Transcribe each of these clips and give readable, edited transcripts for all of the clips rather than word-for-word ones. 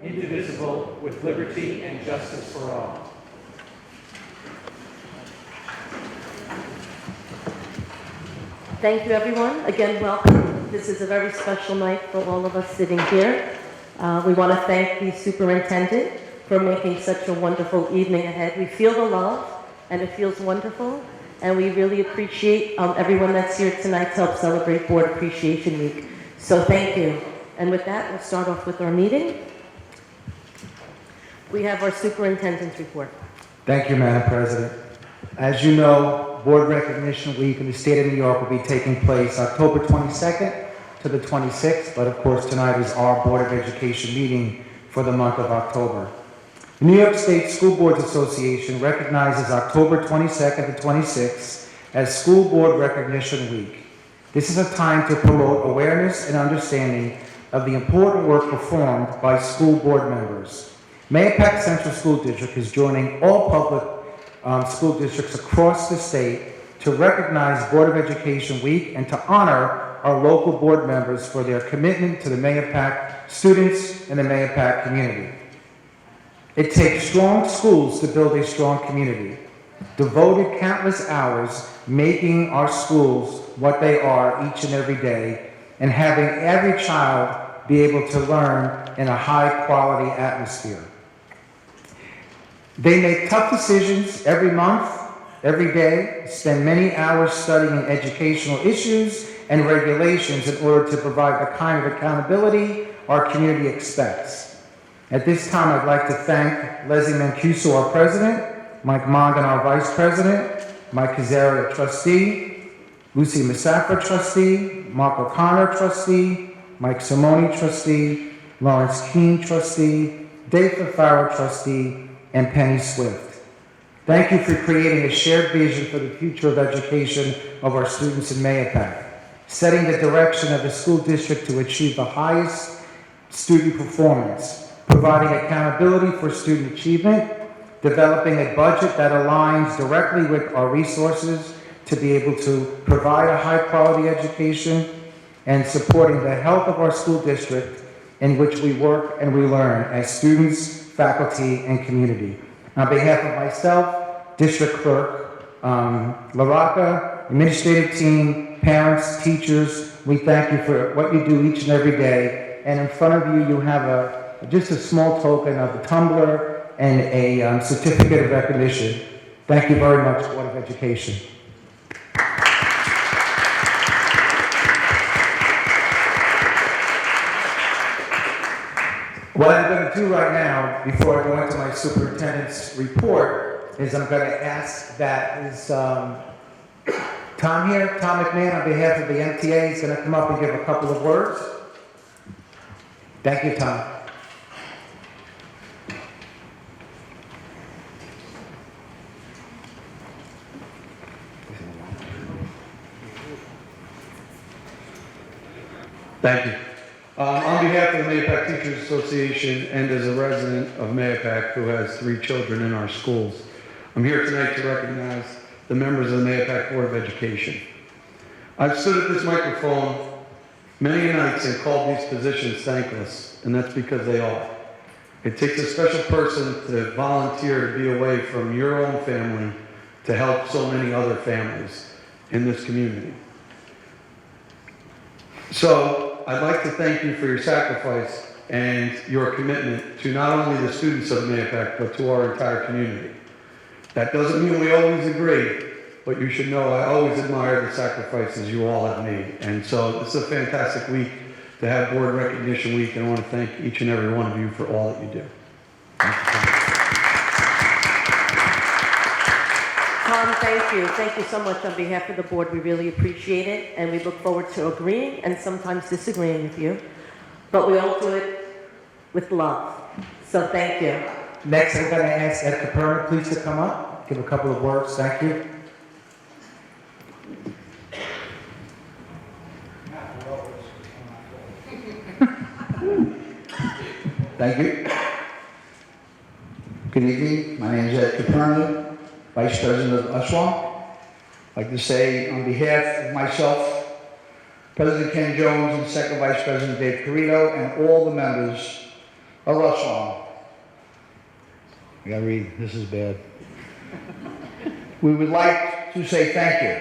indivisible, with liberty and justice for all. Thank you, everyone. Again, welcome. This is a very special night for all of us sitting here. We want to thank the superintendent for making such a wonderful evening ahead. We feel the love, and it feels wonderful, and we really appreciate everyone that's here tonight to help celebrate Board Appreciation Week. So thank you. And with that, we'll start off with our meeting. We have our superintendent's report. Thank you, Madam President. As you know, Board Recognition Week in the state of New York will be taking place October 22nd to the 26th, but of course tonight is our Board of Education meeting for the month of October. The New York State School Boards Association recognizes October 22nd to 26th as School Board Recognition Week. This is a time to promote awareness and understanding of the important work performed by school board members. Mahopac Central School District is joining all public school districts across the state to recognize Board of Education Week and to honor our local board members for their commitment to the Mahopac students and the Mahopac community. It takes strong schools to build a strong community, devoted countless hours making our schools what they are each and every day, and having every child be able to learn in a high-quality atmosphere. They make tough decisions every month, every day, spend many hours studying educational issues and regulations in order to provide the kind of accountability our community expects. At this time, I'd like to thank Leslie Mancuso, our president, Mike Mongan, our vice president, Mike Kazarian, trustee, Lucy Masafra, trustee, Mark O'Connor, trustee, Mike Simone, trustee, Lawrence Keene, trustee, Dave Farrow, trustee, and Penny Swift. Thank you for creating a shared vision for the future of education of our students in Mahopac, setting the direction of the school district to achieve the highest student performance, providing accountability for student achievement, developing a budget that aligns directly with our resources to be able to provide a high-quality education, and supporting the health of our school district in which we work and we learn as students, faculty, and community. On behalf of myself, District Clerk LaRocca, administrative team, parents, teachers, we thank you for what you do each and every day. And in front of you, you have just a small token of a tumbler and a certificate of recognition. Thank you very much, Board of Education. What I'm going to do right now, before I go into my superintendent's report, is I'm going to ask that is Tom here, Tom McMahon, on behalf of the MTA, is going to come up and give a couple of words. Thank you, Tom. Thank you. On behalf of the Mahopac Teachers Association and as a resident of Mahopac who has 3 children in our schools, I'm here tonight to recognize the members of the Mahopac Board of Education. I've stood at this microphone many nights and called these positions thankless, and that's because they are. It takes a special person to volunteer to be away from your own family to help so many other families in this community. So, I'd like to thank you for your sacrifice and your commitment to not only the students of Mahopac, but to our entire community. That doesn't mean we always agree, but you should know I always admire the sacrifices you all have made. And so this is a fantastic week to have Board Recognition Week, and I want to thank each and every one of you for all that you do. Tom, thank you. Thank you so much on behalf of the board. We really appreciate it, and we look forward to agreeing and sometimes disagreeing with you. But we all do it with love. So thank you. Next, I'm going to ask Ed Caperna, please, to come up, give a couple of words. Thank you. Thank you. Good evening. My name is Ed Caperna, Vice President of USWA. I'd like to say on behalf of myself, President Ken Jones, and Second Vice President Dave Carito, and all the members of Uswam. I gotta read, this is bad. We would like to say thank you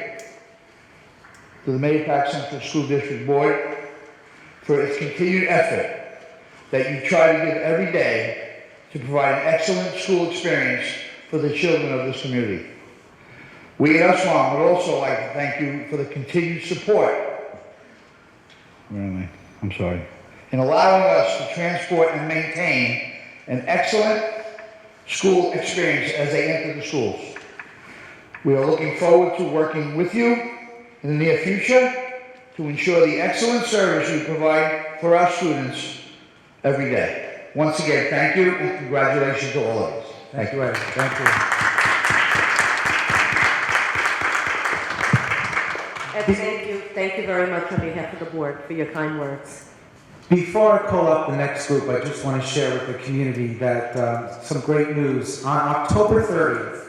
to the Mahopac Central School District Board for its continued effort that you try to give every day to provide an excellent school experience for the children of this community. We at Uswam would also like to thank you for the continued support. Where am I? I'm sorry. In allowing us to transport and maintain an excellent school experience as they enter the schools. We are looking forward to working with you in the near future to ensure the excellent service you provide for our students every day. Once again, thank you and congratulations to all of us. Thank you, Eddie. Thank you. Ed, thank you very much on behalf of the board for your kind words. Before I call up the next group, I just want to share with the community that some great news. On October 30th,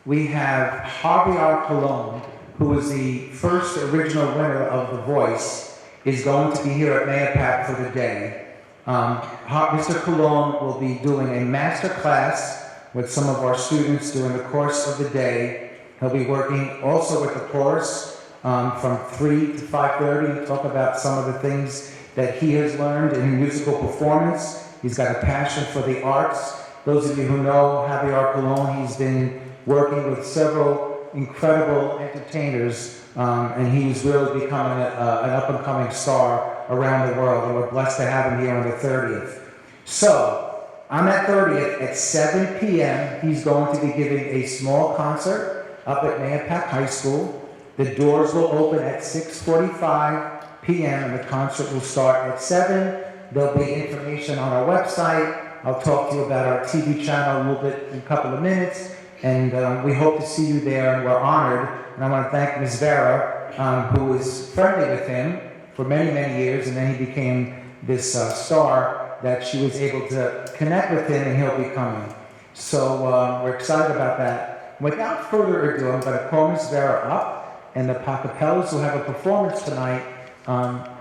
we have Javier Colon, who is the first original winner of The Voice, is going to be here at Mahopac for the day. Mr. Colon will be doing a master class with some of our students during the course of the day. He'll be working also with the chorus from 3 to 5:30 to talk about some of the things that he has learned in musical performance. He's got a passion for the arts. Those of you who know Javier Colon, he's been working with several incredible entertainers, and he's really becoming an up-and-coming star around the world, and we're blessed to have him here on the 30th. So, on that 30th at 7 p.m., he's going to be giving a small concert up at Mahopac High School. The doors will open at 6:45 p.m. and the concert will start at 7. There'll be information on our website. I'll talk to you about our TV channel a little bit in a couple of minutes. And we hope to see you there, and we're honored. And I want to thank Ms. Vera, who was friendly with him for many, many years, and then he became this star that she was able to connect with him, and he'll be coming. So we're excited about that. Without further ado, I'm going to call Ms. Vera up, and the Pacapellas will have a performance tonight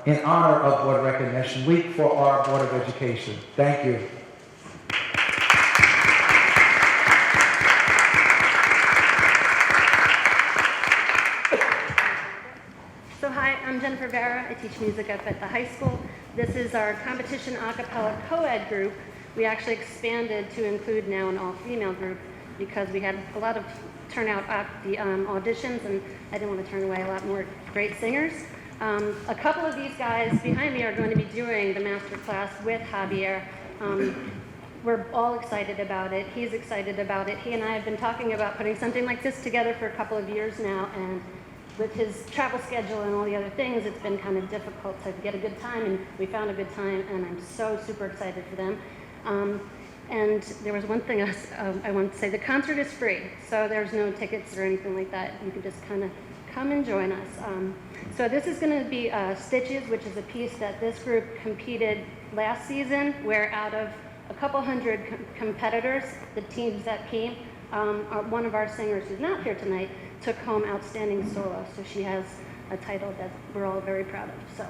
in honor of Board Recognition Week for our Board of Education. Thank you. So hi, I'm Jennifer Vera. I teach music up at the high school. This is our competition a cappella co-ed group. We actually expanded to include now an all-female group because we had a lot of turnout at the auditions, and I didn't want to turn away a lot more great singers. A couple of these guys behind me are going to be doing the master class with Javier. We're all excited about it. He's excited about it. He and I have been talking about putting something like this together for a couple of years now, and with his travel schedule and all the other things, it's been kind of difficult to get a good time, and we found a good time, and I'm so super excited for them. And there was one thing I wanted to say. The concert is free, so there's no tickets or anything like that. You can just kind of come and join us. So this is going to be Stitches, which is a piece that this group competed last season, where out of a couple hundred competitors, the teams that came, one of our singers who's not here tonight took home Outstanding Solo. So she has a title that we're all very proud of. So.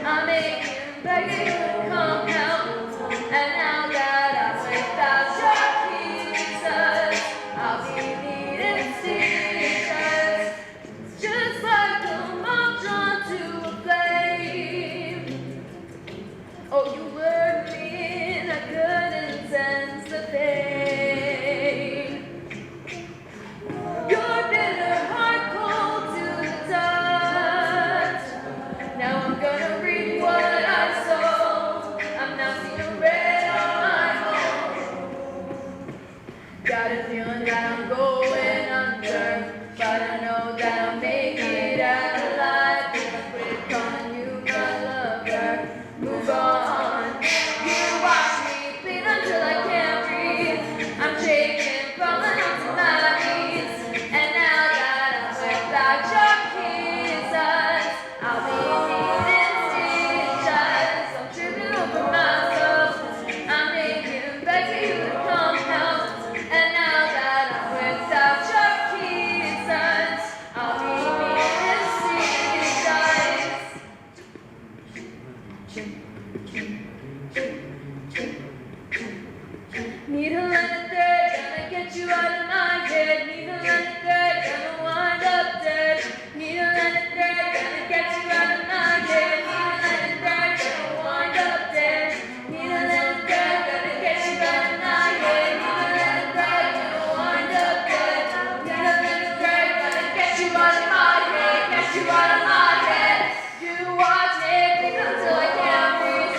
I'm move on. You watch me bleed until I can't breathe. I'm shaking, falling onto my knees. And now that I'm without your kisses, I'll be needing stitches. I'm tripping over myself. I'm thinking back to you to come help. And now that I'm without your kisses, I'll be needing stitches. Need a lemon thread, gonna get you out of my head. Need a lemon thread, gonna wind up dead. Need a lemon thread, gonna get you out of my head. Need a lemon thread, gonna wind up dead. Need a lemon thread, gonna get you out of my head. Need a lemon thread, gonna wind up dead. Need a lemon thread, gonna get you out of my head. Get you out of my head. You watch me bleed until I can't breathe.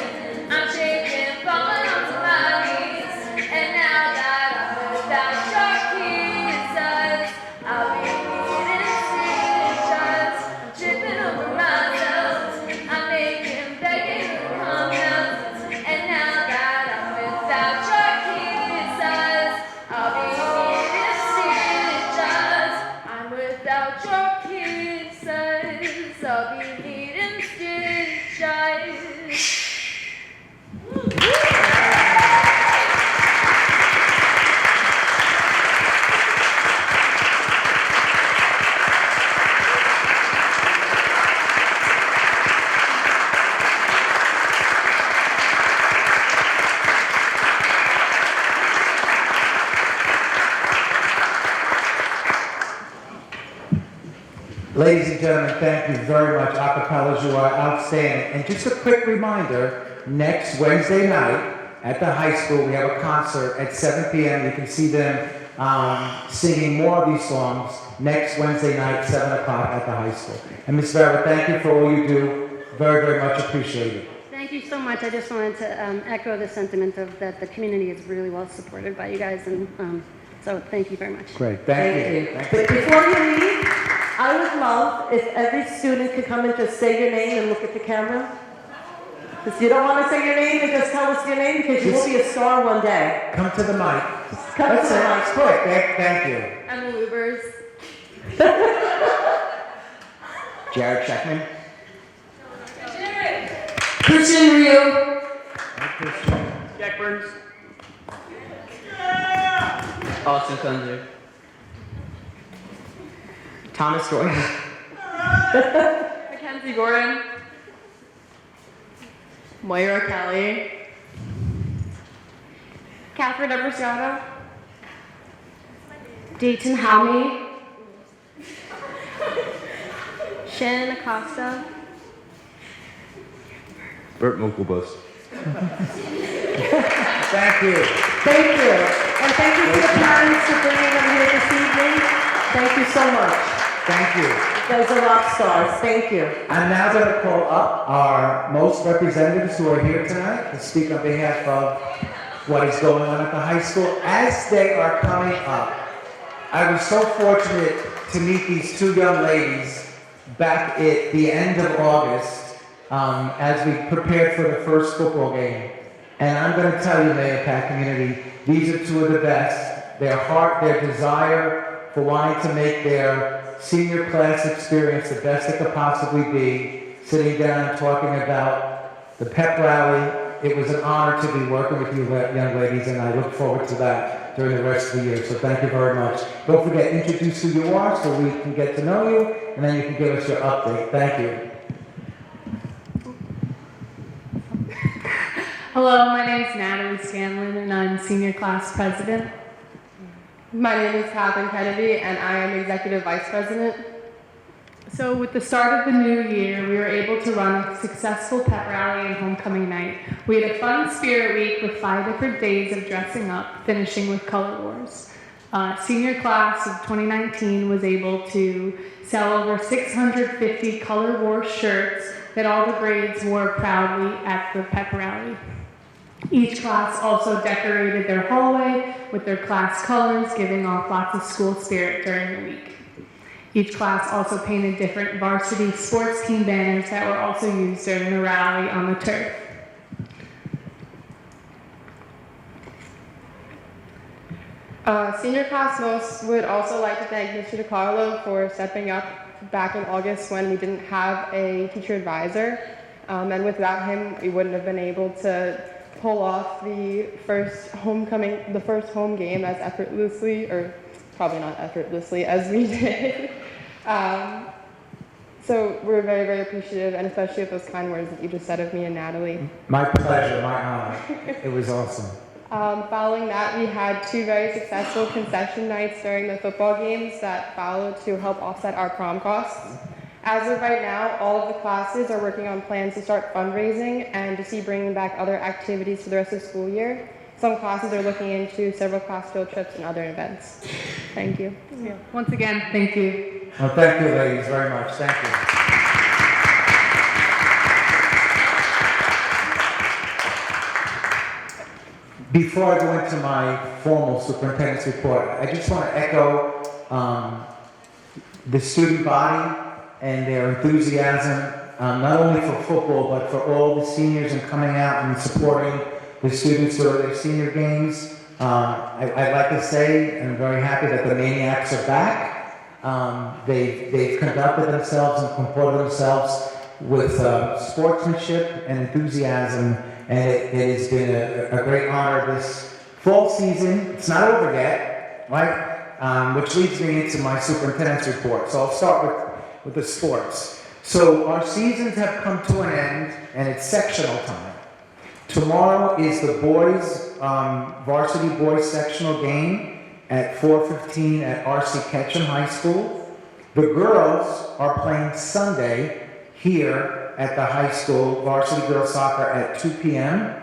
I'm shaking, falling onto my knees. And now that I'm without your kisses, I'll be needing stitches. I'm tripping over myself. I'm making, begging you to come help. And now that I'm without your kisses, I'll be needing stitches. I'm without your kisses, I'll be needing stitches. Ladies and gentlemen, thank you very much. Acapellas, you are outstanding. And just a quick reminder, next Wednesday night at the high school, we have a concert at 7 p.m. You can see them singing more of these songs next Wednesday night, 7 o'clock at the high school. And Ms. Vera, thank you for all you do. Very, very much appreciated. Thank you so much. I just wanted to echo the sentiment of that the community is really well supported by you guys, and so thank you very much. Great, thank you. But before you leave, I would love if every student could come and just say your name and look at the camera. Because you don't want to say your name and just tell us your name, because you will be a star one day. Come to the mic. Come to the mic. That's quick. Thank you. Emma Lubers. Jared Checkman. Christian Ryu. Jack Burns. Austin Kunzer. Thomas Jordan. Mackenzie Gordon. Moira Kelly. Catherine Eversiato. Dayton Halmy. Shannon Acosta. Bert Munkelbus. Thank you. Thank you. And thank you to the parents for bringing them here this evening. Thank you so much. Thank you. You guys are rock stars. Thank you. I'm now going to call up our most representatives who are here tonight to speak on behalf of what is going on at the high school. As they are coming up, I was so fortunate to meet these two young ladies back at the end of August as we prepared for the first football game. And I'm going to tell you, Mahopac community, these are two of the best. Their heart, their desire for wanting to make their senior class experience the best it could possibly be, sitting down and talking about the pep rally. It was an honor to be working with you young ladies, and I look forward to that during the rest of the year. So thank you very much. Don't forget, introduce who you are so we can get to know you, and then you can give us your update. Thank you. Hello, my name is Natalie Scanlon, and I'm senior class president. My name is Catherine Kennedy, and I am executive vice president. So with the start of the new year, we were able to run a successful pep rally and homecoming night. We had a fun spirit week with 5 different days of dressing up, finishing with color wars. Senior class of 2019 was able to sell over 650 color war shirts that all the grades wore proudly at the pep rally. Each class also decorated their hallway with their class colors, giving off lots of school spirit during the week. Each class also painted different varsity sports team banners that were also used during the rally on the turf. Senior class most would also like to thank Mr. DiCarlo for stepping up back in August when we didn't have a teacher advisor. And without him, we wouldn't have been able to pull off the first home game as effortlessly, or probably not effortlessly, as we did. So we're very, very appreciative, and especially of those kind words that you just said of me and Natalie. My pleasure, my honor. It was awesome. Following that, we had 2 very successful concession nights during the football games that followed to help offset our prom costs. As of right now, all of the classes are working on plans to start fundraising and to see bringing back other activities for the rest of the school year. Some classes are looking into several class field trips and other events. Thank you. Yeah. Once again, thank you. Well, thank you, ladies, very much. Thank you. Before I go into my formal superintendent's report, I just want to echo the student body and their enthusiasm, not only for football, but for all the seniors and coming out and supporting the students who are their senior games. I'd like to say, and I'm very happy that the Maniacs are back. They've conducted themselves and comported themselves with sportsmanship and enthusiasm, and it has been a great honor this fall season. It's not over yet, right? Which leads me into my superintendent's report. So I'll start with the sports. So our seasons have come to an end, and it's sectional time. Tomorrow is the boys, varsity boys sectional game at 4:15 at R.C. Ketchum High School. The girls are playing Sunday here at the high school, varsity girls soccer at 2 p.m.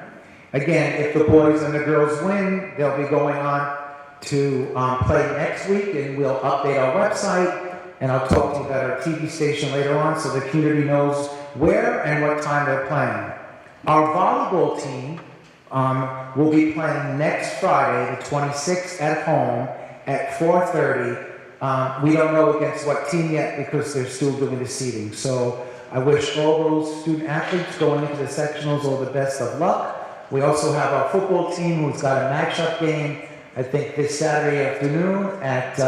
Again, if the boys and the girls win, they'll be going on to play next week, and we'll update our website, and I'll talk to you about our TV station later on so the community knows where and what time they're playing. Our volleyball team will be playing next Friday, the 26th, at home at 4:30. We don't know against what team yet because they're still doing the seeding. So I wish all those student athletes going into the sectionals all the best of luck. We also have our football team who's got a matchup game, I think this Saturday afternoon at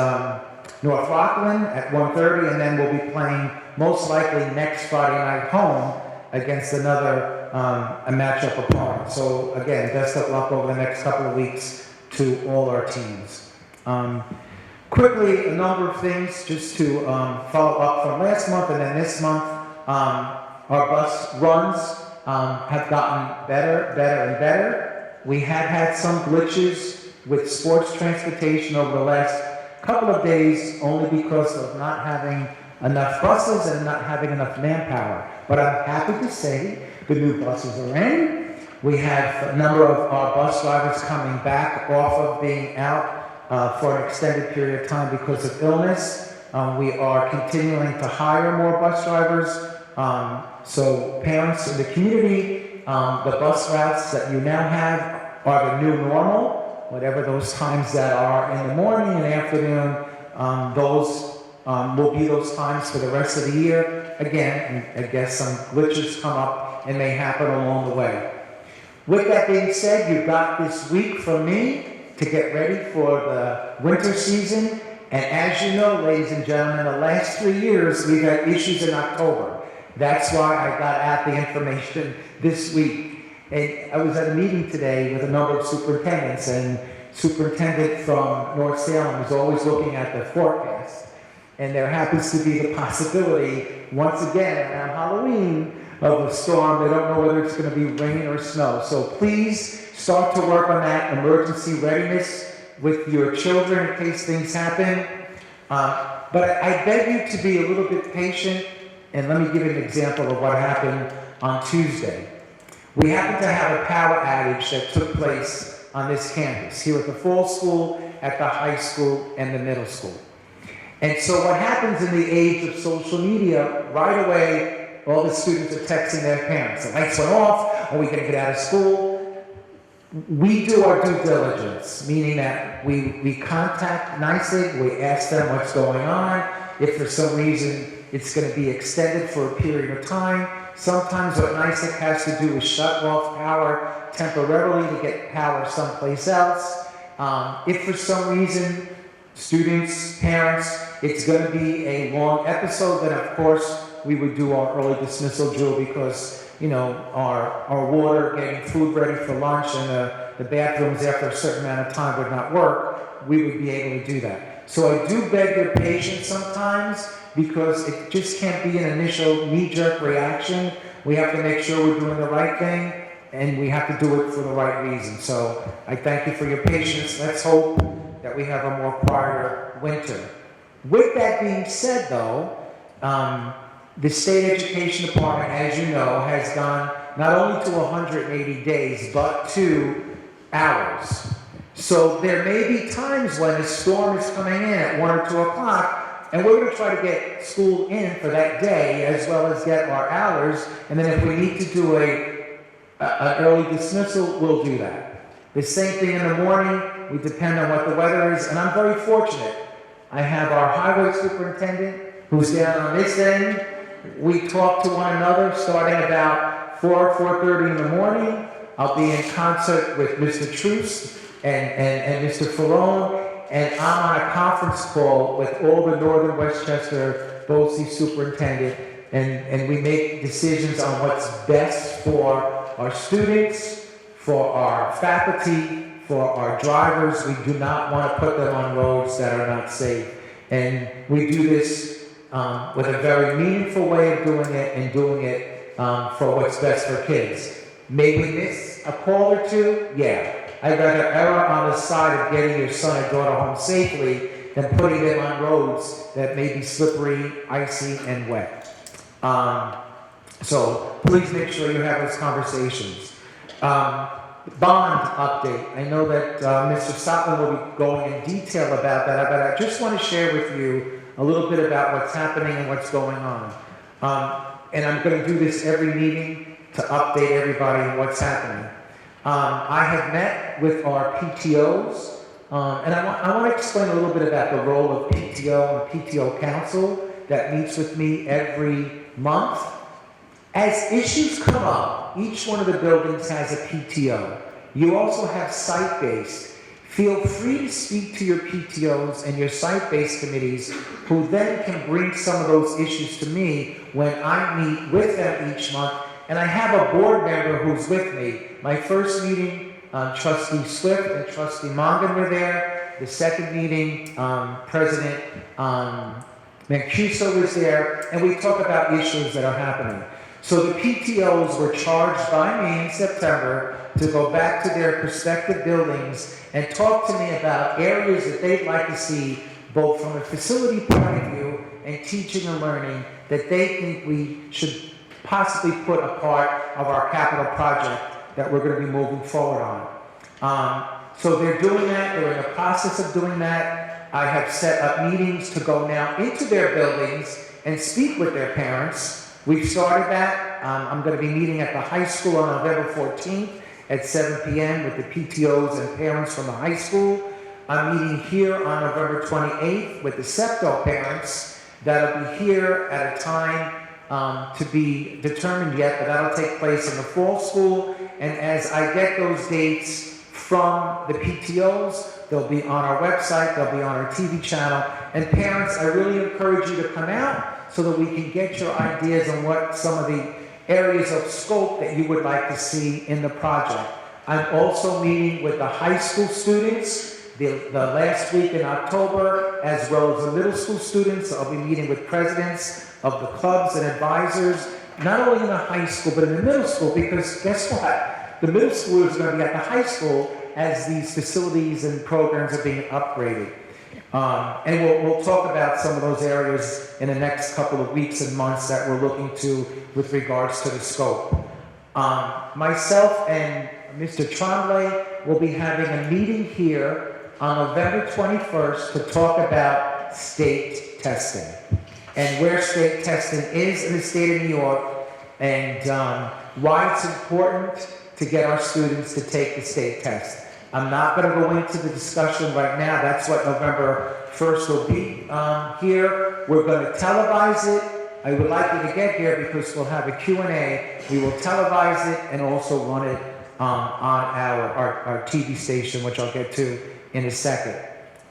North Rockland at 1:30, and then we'll be playing most likely next Friday night home against another a matchup opponent. So again, best of luck over the next couple of weeks to all our teams. Quickly, a number of things just to follow up from last month and then this month. Our bus runs have gotten better and better. We have had some glitches with sports transportation over the last couple of days only because of not having enough buses and not having enough manpower. But I'm happy to say the new buses are in. We have a number of our bus drivers coming back off of being out for an extended period of time because of illness. We are continuing to hire more bus drivers. So parents in the community, the bus routes that you now have are the new normal, whatever those times that are in the morning and afternoon, those will be those times for the rest of the year. Again, I guess some glitches come up and may happen along the way. With that being said, you've got this week from me to get ready for the winter season. And as you know, ladies and gentlemen, the last 3 years, we've had issues in October. That's why I got out the information this week. And I was at a meeting today with a number of superintendents, and superintendent from North Salem is always looking at the forecast. And there happens to be the possibility, once again, around Halloween, of a storm. They don't know whether it's going to be rain or snow. So please start to work on that emergency readiness with your children in case things happen. But I beg you to be a little bit patient, and let me give you an example of what happened on Tuesday. We happened to have a power outage that took place on this campus, here at the fall school, at the high school, and the middle school. And so what happens in the age of social media, right away, all the students are texting their parents. The lights went off, are we going to get out of school? We do our due diligence, meaning that we contact NYSEG, we ask them what's going on. If for some reason it's going to be extended for a period of time, sometimes what NYSEG has to do is shut off power temporarily to get power someplace else. If for some reason, students, parents, it's going to be a long episode, then of course we would do our early dismissal drill because, you know, our water, getting food ready for lunch, and the bathrooms after a certain amount of time would not work, we would be able to do that. So I do beg your patience sometimes because it just can't be an initial knee-jerk reaction. We have to make sure we're doing the right thing, and we have to do it for the right reason. So I thank you for your patience. Let's hope that we have a more quieter winter. With that being said, though, the State Education Department, as you know, has gone not only to 180 days, but to hours. So there may be times when a storm is coming in at 1 or 2 o'clock, and we're going to try to get school in for that day, as well as get our hours, and then if we need to do an early dismissal, we'll do that. The same thing in the morning, we depend on what the weather is, and I'm very fortunate. I have our highway superintendent, who's down on this end. We talk to one another starting about 4:30 in the morning. I'll be in concert with Mr. Truce and Mr. Ferrone, and I'm on a conference call with all the Northern Westchester BOCES superintendent, and we make decisions on what's best for our students, for our faculty, for our drivers. We do not want to put them on roads that are not safe. And we do this with a very meaningful way of doing it, and doing it for what's best for kids. May we miss a call or two? Yeah. I'd rather err on the side of getting your son or daughter home safely than putting them on roads that may be slippery, icy, and wet. So please make sure you have those conversations. Bond update. I know that Mr. Sotland will be going in detail about that, but I just want to share with you a little bit about what's happening and what's going on. And I'm going to do this every meeting to update everybody on what's happening. I have met with our PTOs, and I want to explain a little bit about the role of PTO and PTO Council that meets with me every month. As issues come up, each one of the buildings has a PTO. You also have site-based. Feel free to speak to your PTOs and your site-based committees, who then can bring some of those issues to me when I meet with them each month. And I have a board member who's with me. My first meeting, Trustee Swift and Trustee Mongan were there. The second meeting, President Mancuso was there, and we talk about issues that are happening. So the PTOs were charged by me in September to go back to their respective buildings and talk to me about areas that they'd like to see, both from a facility point of view and teaching and learning, that they think we should possibly put a part of our capital project that we're going to be moving forward on. So they're doing that. They're in the process of doing that. I have set up meetings to go now into their buildings and speak with their parents. We've started that. I'm going to be meeting at the high school on November 14th at 7 p.m. with the PTOs and parents from the high school. I'm meeting here on November 28th with the SEPTO parents. That'll be here at a time to be determined yet, but that'll take place in the fall school. And as I get those dates from the PTOs, they'll be on our website, they'll be on our TV channel. And parents, I really encourage you to come out so that we can get your ideas on what some of the areas of scope that you would like to see in the project. I'm also meeting with the high school students the last week in October, as well as the middle school students. I'll be meeting with presidents of the clubs and advisors, not only in the high school, but in the middle school, because guess what? The middle schoolers are going to be at the high school as these facilities and programs are being upgraded. And we'll talk about some of those areas in the next couple of weeks and months that we're looking to with regards to the scope. Myself and Mr. Tremblay will be having a meeting here on November 21st to talk about state testing and where state testing is in the state of New York, and why it's important to get our students to take the state test. I'm not going to go into the discussion right now. That's what November 1st will be here. We're going to televise it. I would like you to get here because we'll have a Q&A. We will televise it and also run it on our TV station, which I'll get to in a second.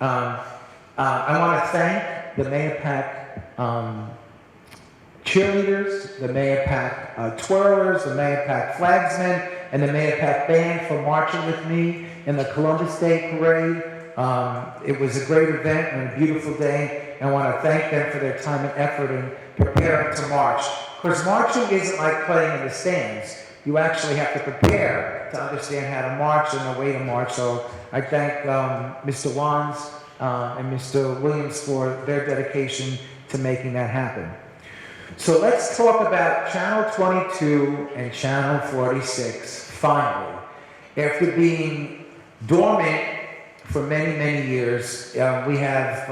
I want to thank the Mahopac cheerleaders, the Mahopac twirlers, the Mahopac flagsmen, and the Mahopac band for marching with me in the Columbus Day Parade. It was a great event and a beautiful day, and I want to thank them for their time and effort in preparing to march. Of course, marching isn't like playing in the stands. You actually have to prepare to understand how to march and the way to march. So I thank Mr. Wands and Mr. Williams for their dedication to making that happen. So let's talk about Channel 22 and Channel 46, finally. After being dormant for many, many years, we have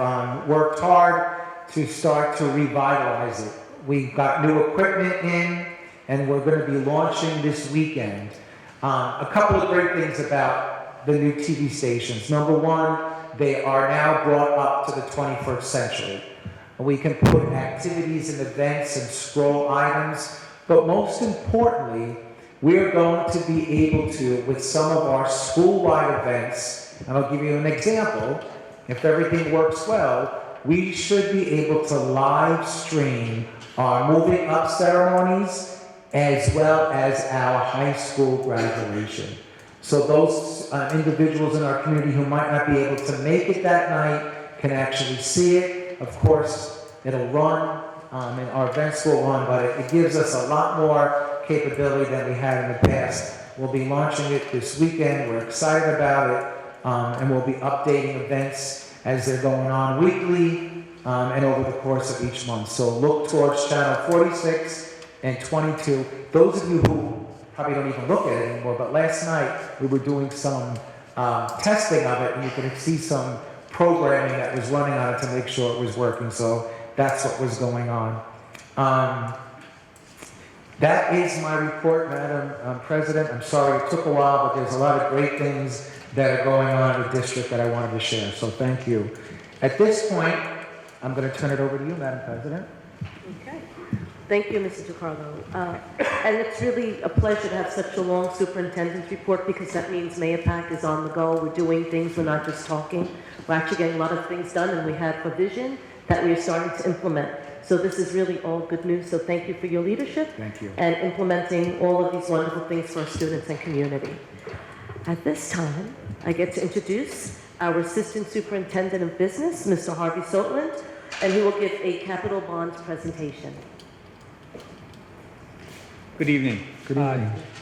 worked hard to start to revitalize it. We got new equipment in, and we're going to be launching this weekend. A couple of great things about the new TV stations. Number one, they are now brought up to the 21st century. We can put activities and events and scroll items, but most importantly, we're going to be able to, with some of our school-wide events, and I'll give you an example, if everything works well, we should be able to live stream our moving up ceremonies as well as our high school graduation. So those individuals in our community who might not be able to make it that night can actually see it. Of course, it'll run, and our events will run, but it gives us a lot more capability than we had in the past. We'll be launching it this weekend. We're excited about it, and we'll be updating events as they're going on weekly and over the course of each month. So look towards Channel 46 and 22. Those of you who probably don't even look at it anymore, but last night we were doing some testing of it, and you could see some programming that was running on it to make sure it was working. So that's what was going on. That is my report, Madam President. I'm sorry it took a while, but there's a lot of great things that are going on in the district that I wanted to share. So thank you. At this point, I'm going to turn it over to you, Madam President. Okay. Thank you, Mr. DiCarlo. And it's really a pleasure to have such a long superintendent's report, because that means Mahopac is on the go. We're doing things, we're not just talking. We're actually getting a lot of things done, and we have a vision that we are starting to implement. So this is really all good news. So thank you for your leadership. Thank you. And implementing all of these wonderful things for our students and community. At this time, I get to introduce our Assistant Superintendent of Business, Mr. Harvey Sotland, and he will give a capital bonds presentation. Good evening.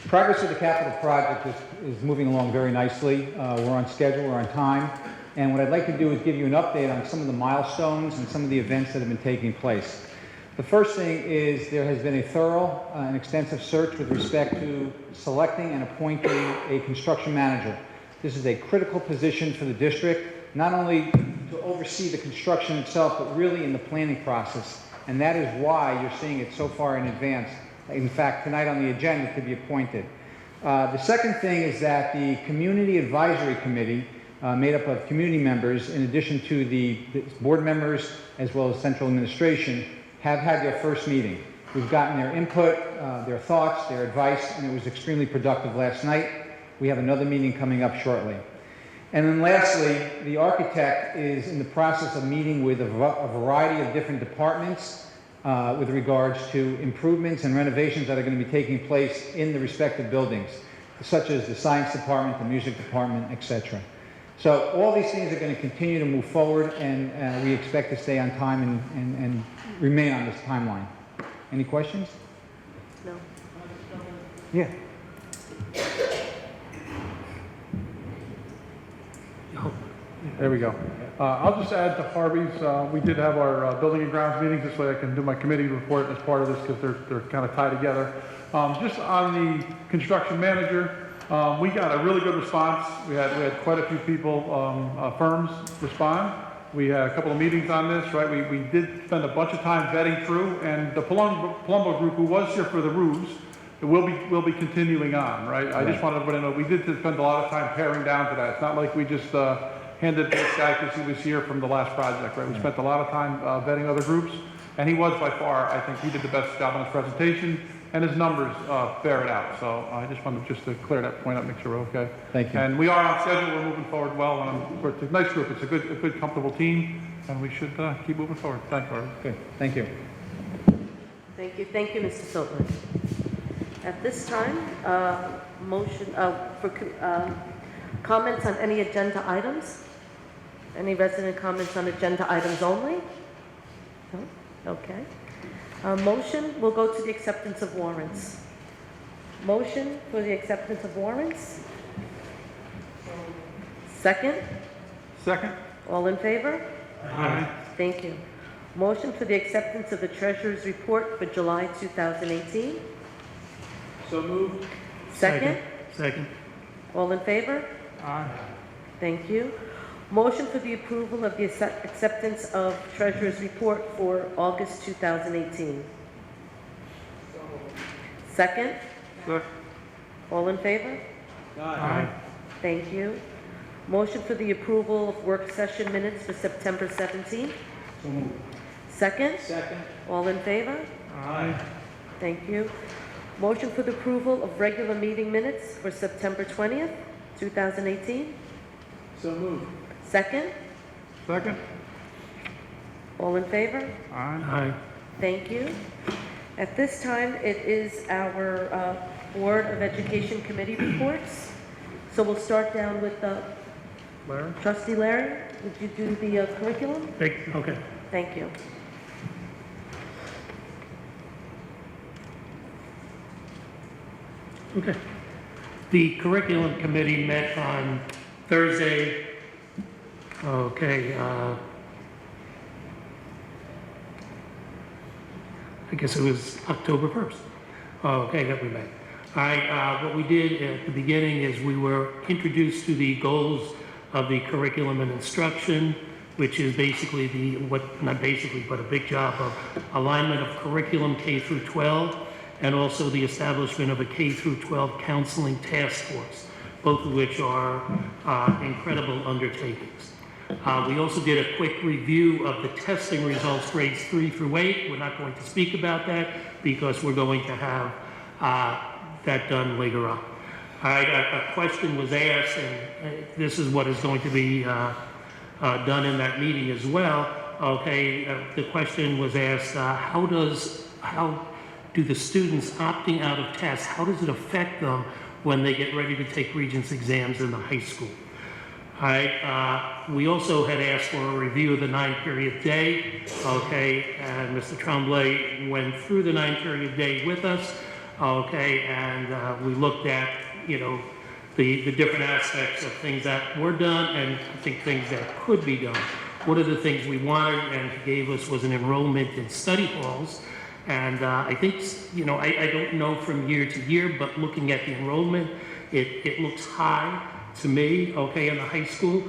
Progress of the capital project is moving along very nicely. We're on schedule, we're on time. And what I'd like to do is give you an update on some of the milestones and some of the events that have been taking place. The first thing is there has been a thorough and extensive search with respect to selecting and appointing a construction manager. This is a critical position for the district, not only to oversee the construction itself, but really in the planning process. And that is why you're seeing it so far in advance. In fact, tonight on the agenda to be appointed. The second thing is that the Community Advisory Committee, made up of community members, in addition to the board members as well as central administration, have had their first meeting. We've gotten their input, their thoughts, their advice, and it was extremely productive last night. We have another meeting coming up shortly. And then lastly, the architect is in the process of meeting with a variety of different departments with regards to improvements and renovations that are going to be taking place in the respective buildings, such as the science department, the music department, etc. So all these things are going to continue to move forward, and we expect to stay on time and remain on this timeline. Any questions? No. Yeah. There we go. I'll just add to Harvey's, we did have our building and grounds meetings. This way I can do my committee report as part of this, because they're kind of tied together. Just on the construction manager, we got a really good response. We had quite a few people, firms respond. We had a couple of meetings on this, right? We did spend a bunch of time vetting through, and the Palumbo group, who was here for the roofs, will be continuing on, right? I just wanted everybody to know we did spend a lot of time paring down to that. It's not like we just handed this guy because he was here from the last project, right? We spent a lot of time vetting other groups, and he was by far, I think he did the best job on his presentation. and his numbers bear it out. So I just wanted to clear that point up, make sure we're okay. Thank you. And we are on schedule, we're moving forward well, and it's a nice group, it's a good, comfortable team, and we should keep moving forward. Thank you, Harvey. Good, thank you. Thank you, Mr. Silver. At this time, motion for comments on any agenda items? Any resident comments on agenda items only? No? Okay. Motion, we'll go to the acceptance of warrants. Motion for the acceptance of warrants? Second? Second? All in favor? Aye. Thank you. Motion for the acceptance of the treasurer's report for July 2018? So moved. Second? Second. All in favor? Aye. Thank you. Motion for the approval of the acceptance of treasurer's report for August 2018? Second? Second. All in favor? Aye. Thank you. Motion for the approval of work session minutes for September 17th? Second? Second. All in favor? Aye. Thank you. Motion for the approval of regular meeting minutes for September 20th, 2018? So moved. Second? Second? All in favor? Aye. Thank you. At this time, it is our Board of Education Committee reports. So we'll start down with Larry? Trustee Larry. Would you do the curriculum? Okay. Thank you. Okay. The curriculum committee met on Thursday. Okay. I guess it was October 1st. Okay, that we met. All right, what we did at the beginning is we were introduced to the goals of the curriculum and instruction, which is basically not basically, but a big job of alignment of curriculum K through 12, and also the establishment of a K through 12 counseling task force, both of which are incredible undertakings. We also did a quick review of the testing results, grades 3 through 8. We're not going to speak about that because we're going to have that done later on. All right, a question was asked, and this is what is going to be done in that meeting as well. Okay, the question was asked, how do the students opting out of tests, how does it affect them when they get ready to take Regents exams in the high school? All right, we also had asked for a review of the 9-period day, okay, and Mr. Tremblay went through the 9-period day with us, okay, and we looked at, the different aspects of things that were done and I think things that could be done. One of the things we wanted and he gave us was an enrollment in study halls, and I think, I don't know from year to year, but looking at the enrollment, it looks high to me, okay, in the high school.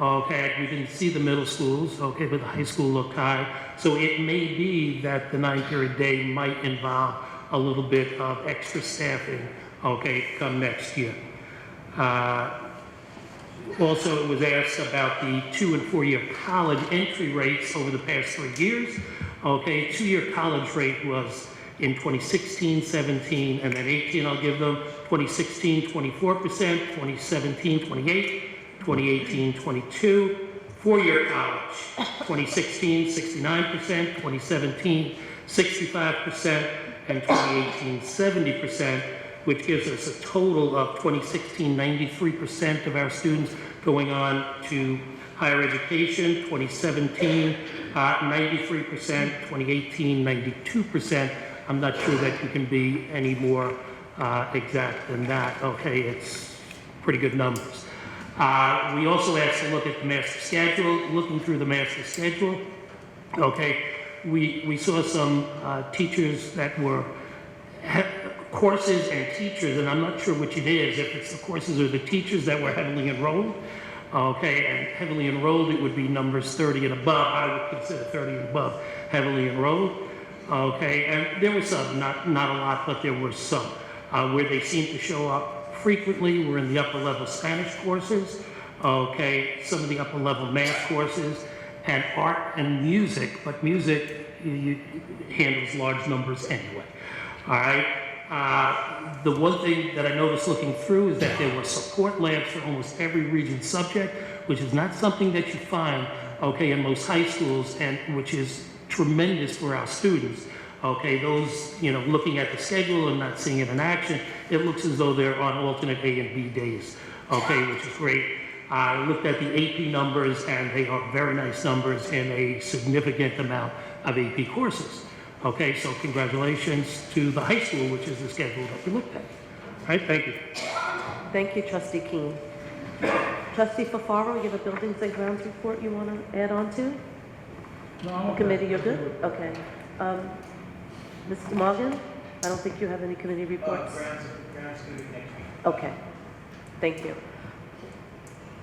Okay, we didn't see the middle schools, okay, but the high school looked high. So it may be that the 9-period day might involve a little bit of extra staffing, okay, come next year. Also, it was asked about the 2- and 4-year college entry rates over the past 3 years. Okay, 2-year college rate was in 2016, 17, and then 18, I'll give them. 2016, 24%, 2017, 28, 2018, 22. 4-year college, 2016, 69%, 2017, 65%, and 2018, 70%, which gives us a total of 2016, 93% of our students going on to higher education, 2017, 93%, 2018, 92%. I'm not sure that you can be any more exact than that. Okay, it's pretty good numbers. We also asked to look at the master schedule. Looking through the master schedule, okay, we saw some teachers that were courses and teachers, and I'm not sure which it is, if it's the courses or the teachers that were heavily enrolled. Okay, and heavily enrolled, it would be numbers 30 and above. I would consider 30 and above heavily enrolled. Okay, and there were some, not a lot, but there were some. Where they seem to show up frequently were in the upper level Spanish courses, okay, some of the upper level math courses, and art and music, but music handles large numbers anyway. All right, The one thing that I noticed looking through is that there were support labs for almost every region subject, which is not something that you find, okay, in most high schools, and which is tremendous for our students. Okay, those, looking at the schedule and not seeing it in action, it looks as though they're on alternate A and B days, okay, which is great. I looked at the AP numbers, and they are very nice numbers in a significant amount of AP courses. Okay, so congratulations to the high school, which is the schedule that we looked at. All right, thank you. Thank you, Trustee Keene. Trustee Fafaro, you have a buildings and grounds report you want to add on to? No, I'm okay. Committee, you're good? Okay. Mr. Morgan, I don't think you have any committee reports? Okay, thank you.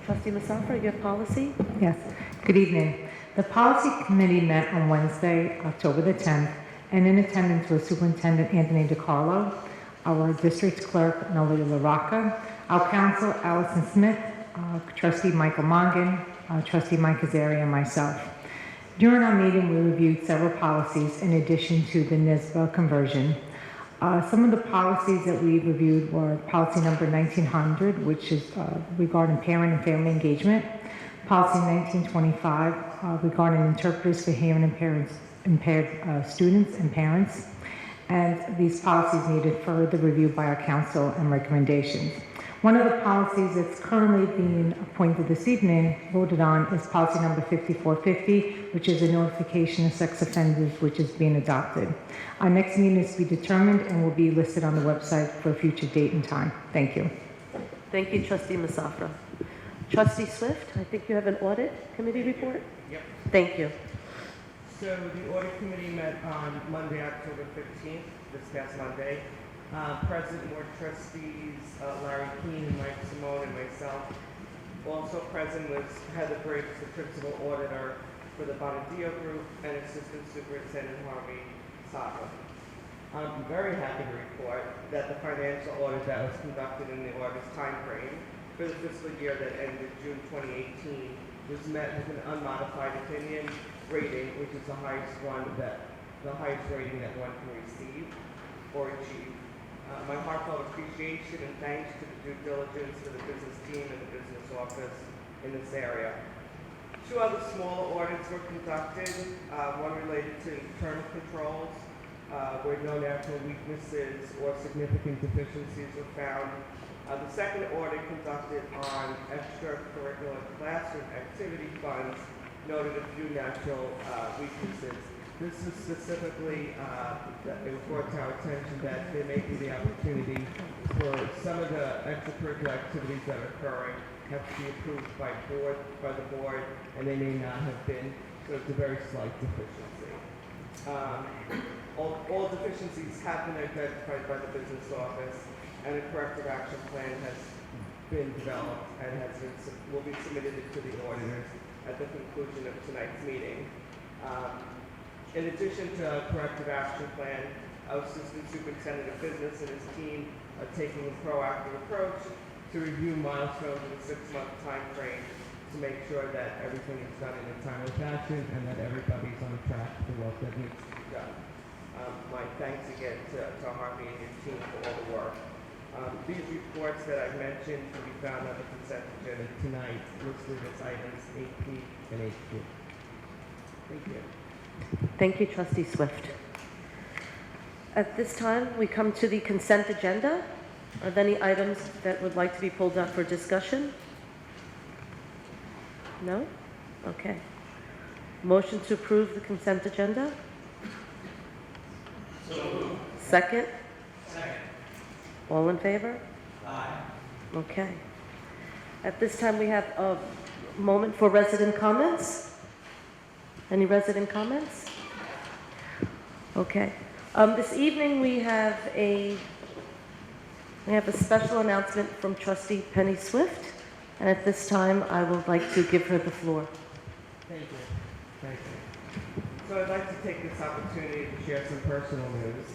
Trustee Musafir, you have policy? Yes, good evening. The Policy Committee met on Wednesday, October the 10th, and in attendance was Superintendent Anthony DiCarlo, our District Clerk Nolia LaRocca, our Counsel Allison Smith, Trustee Michael Mongan, Trustee Mike Azari, and myself. During our meeting, we reviewed several policies in addition to the NISBA conversion. Some of the policies that we reviewed were policy number 1900, which is regarding parent and family engagement, policy 1925 regarding interpreters for hearing impaired students and parents, and these policies needed further review by our council and recommendations. One of the policies that's currently being appointed this evening, voted on, is policy number 5450, which is a notification of sex offenders, which is being adopted. Our next meeting is to be determined and will be listed on the website for a future date and time. Thank you. Thank you, Trustee Musafir. Trustee Swift, I think you have an audit committee report? Yep. Thank you. So the audit committee met on Monday, October 15th, this past Monday. Present were trustees Larry Keene and Mike Simone and myself. Also present was Heather Briggs, the principal auditor for the Bonadio Group, and Assistant Superintendent Harvey Saka. I'm very happy to report that the financial audit that was conducted in the August timeframe for the fiscal year that ended June 2018 was met with an unmodified opinion rating, which is the highest rating that one can receive or achieve. My heartfelt appreciation and thanks to the due diligence for the business team and the business office in this area. Two other small audits were conducted, one related to internal controls, where no natural weaknesses or significant deficiencies were found. The second audit conducted on extracurricular classroom activity funds noted a few natural weaknesses. This is specifically, it was brought to our attention that there may be the opportunity for some of the extracurricular activities that are occurring have to be approved by the board, and they may not have been, so it's a very slight deficiency. All deficiencies have been identified by the business office, and a corrective action plan has been developed and will be submitted to the auditors at the conclusion of tonight's meeting. In addition to a corrective action plan, our Assistant Superintendent of Business and his team are taking a proactive approach to review milestones in a 6-month time frame to make sure that everything is done in a timely fashion and that everybody's on track for what that needs to be done. My thanks again to Harvey and your team for all the work. These reports that I mentioned can be found on the consent agenda tonight, listed as items 8P and 8Q. Thank you. Thank you, Trustee Swift. At this time, we come to the consent agenda. Are there any items that would like to be pulled up for discussion? No? Okay. Motion to approve the consent agenda? Second? Second. All in favor? Aye. Okay. At this time, we have a moment for resident comments. Any resident comments? Okay. This evening we have a special announcement from Trustee Penny Swift, and at this time I would like to give her the floor. Thank you. Thank you. So I'd like to take this opportunity to share some personal news.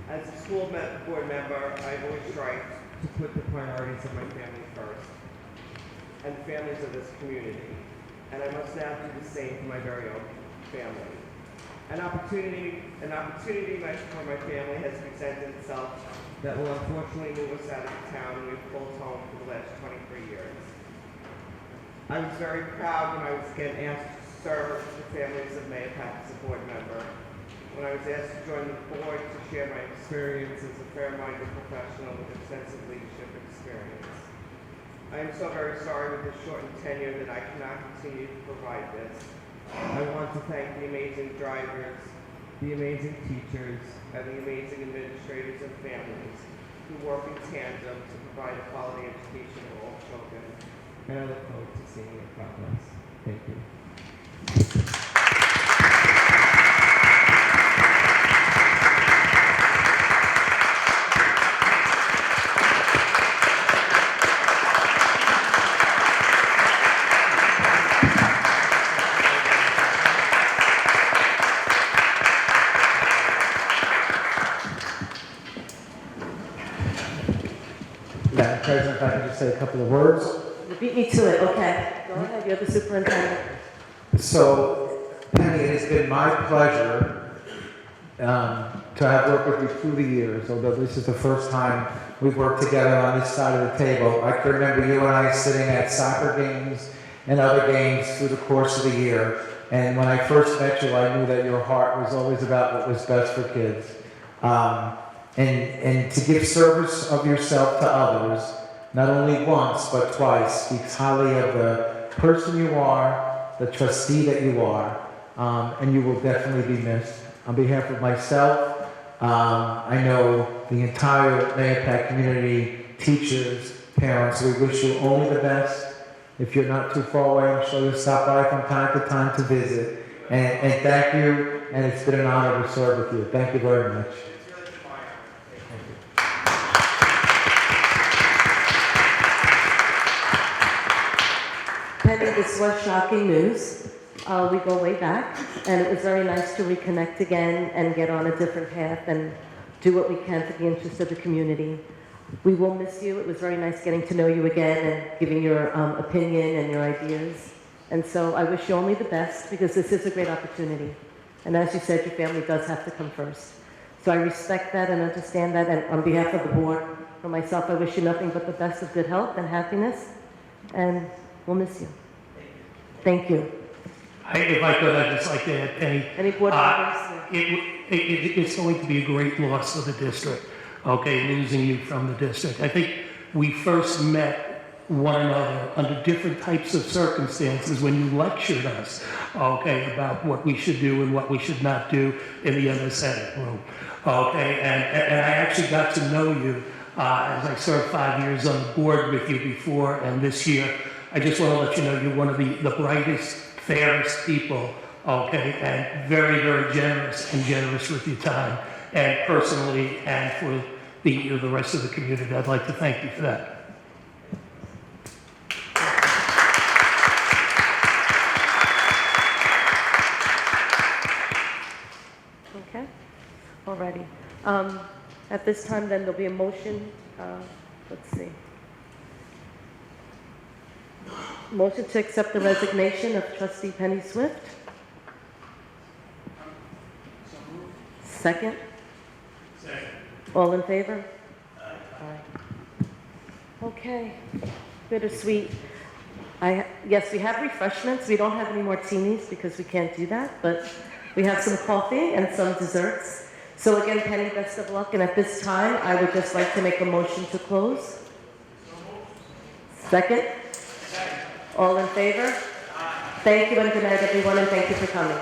As a school board member, I've always tried to put the priorities of my family first, and the families of this community. And I must now do the same for my very own family. An opportunity for my family has presented itself that will unfortunately move us out of the town we've called home for the last 23 years. I was very proud when I was getting asked to serve the families of Mahopac as a board member. When I was asked to join the board to share my experience as a fair-minded professional with extensive leadership experience. I am so very sorry with this shortened tenure that I cannot continue to provide this. I want to thank the amazing drivers, the amazing teachers, and the amazing administrators and families who work in tandem to provide a quality education for all children. And I look forward to seeing your progress. Thank you. Madam President, if I could just say a couple of words. You beat me to it, okay. Go ahead, you're the superintendent. So, Penny, it has been my pleasure to have worked with you through the years, although this is the first time we've worked together on this side of the table. I can remember you and I sitting at soccer games and other games through the course of the year. And when I first met you, I knew that your heart was always about what was best for kids. And to give service of yourself to others, not only once, but twice, speaks highly of the person you are, the trustee that you are, and you will definitely be missed. On behalf of myself, I know the entire Mahopac community, teachers, parents, we wish you only the best. If you're not too far away, I'm sure you'll stop by from time to time to visit. And thank you, and it's been an honor to serve with you. Thank you very much. Penny, this was shocking news. We go way back, and it was very nice to reconnect again and get on a different path and do what we can for the interest of the community. We will miss you. It was very nice getting to know you again and giving your opinion and your ideas. And so I wish you only the best, because this is a great opportunity. And as you said, your family does have to come first. So I respect that and understand that. And on behalf of the board, for myself, I wish you nothing but the best of good health and happiness. And we'll miss you. Thank you. If I could, I'd just like to add, Penny. Any board members? It's going to be a great loss of the district, okay, losing you from the district. I think we first met one another under different types of circumstances when you lectured us, okay, about what we should do and what we should not do in the MSA room, okay, and I actually got to know you as I served 5 years on the board with you before, and this year, I just want to let you know you're one of the brightest, fairest people, okay, and very, very generous with your time, and personally, and for the rest of the community. I'd like to thank you for that. Okay, alrighty. At this time, then, there'll be a motion. Let's see. Motion to accept the resignation of Trustee Penny Swift. Second? Second. All in favor? Aye. Okay, bittersweet. Yes, we have refreshments. We don't have any martinis because we can't do that, but we have some coffee and some desserts. So again, Penny, best of luck. And at this time, I would just like to make a motion to close. Second? All in favor? Thank you, and good night, everyone, and thank you for coming.